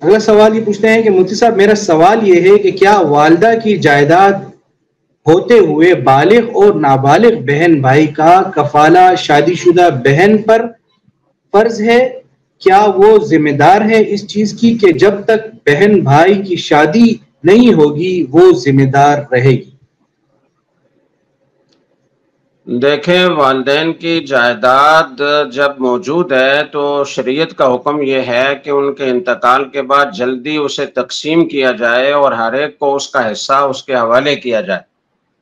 اگلا سوال یہ پوچھتے ہیں کہ مفتی صاحب میرا سوال یہ ہے کہ کیا والدہ کی جائیداد ہوتے ہوئے بالغ اور نابالغ بہن بھائی کا کفالہ شادی شدہ بہن پر فرض ہے؟ کیا وہ ذمہ دار ہے اس چیز کی کہ جب تک بہن بھائی کی شادی نہیں ہوگی وہ ذمہ دار رہے گی؟ دیکھیں، والدین کی جائیداد جب موجود ہے تو شریعت کا حکم یہ ہے کہ ان کے انتقال کے بعد جلدی اسے تقسیم کیا جائے اور ہر ایک کو اس کا حصہ اس کے حوالے کیا جائے۔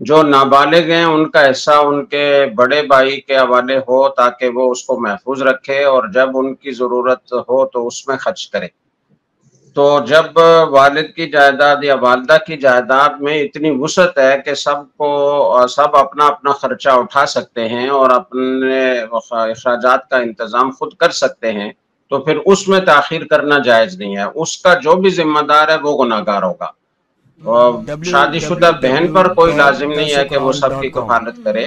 جو نابالغ ہیں ان کا حصہ ان کے بڑے بھائی کے حوالے ہو تاکہ وہ اس کو محفوظ رکھے اور جب ان کی ضرورت ہو تو اس میں خرچ کرے۔ تو جب والد کی جائیداد یا والدہ کی جائیداد میں اتنی وسعت ہے کہ سب اپنا اپنا خرچہ اٹھا سکتے ہیں اور اپنے اخراجات کا انتظام خود کر سکتے ہیں، تو پھر اس میں تاخیر کرنا جائز نہیں ہے۔ اس کا جو بھی ذمہ دار ہے وہ گناہ گار ہوگا۔ اور شادی شدہ بہن پر کوئی لازم نہیں ہے کہ وہ سب کی www.darsequran.com کفالت کرے،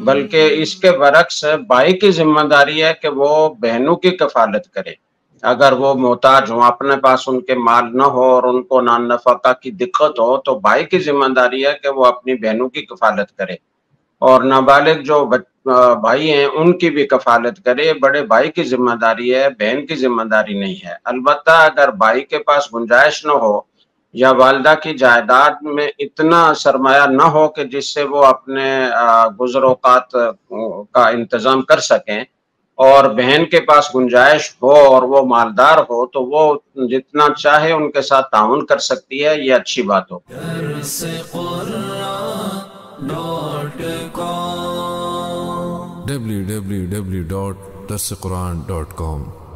بلکہ اس کے برعکس بھائی کی ذمہ داری ہے کہ وہ بہنوں کی کفالت کرے۔ اگر وہ محتاج ہوں، اپنے پاس ان کے مال نہ ہو اور ان کو نان نفقہ کی دقت ہو، تو بھائی کی ذمہ داری ہے کہ وہ اپنی بہنوں کی کفالت کرے، اور نابالغ جو بھائی ہیں ان کی بھی کفالت کرے۔ بڑے بھائی کی ذمہ داری ہے، بہن کی ذمہ داری نہیں ہے۔ البتہ اگر بھائی کے پاس گنجائش نہ ہو یا والدہ کی جائیداد میں اتنا سرمایہ نہ ہو کہ جس سے وہ اپنے گزر اوقات کا انتظام کر سکیں، اور بہن کے پاس گنجائش ہو اور وہ مالدار ہو، تو وہ جتنا چاہے ان کے ساتھ تعاون کر سکتی ہے، یہ اچھی بات ہو۔ www.darsequran.com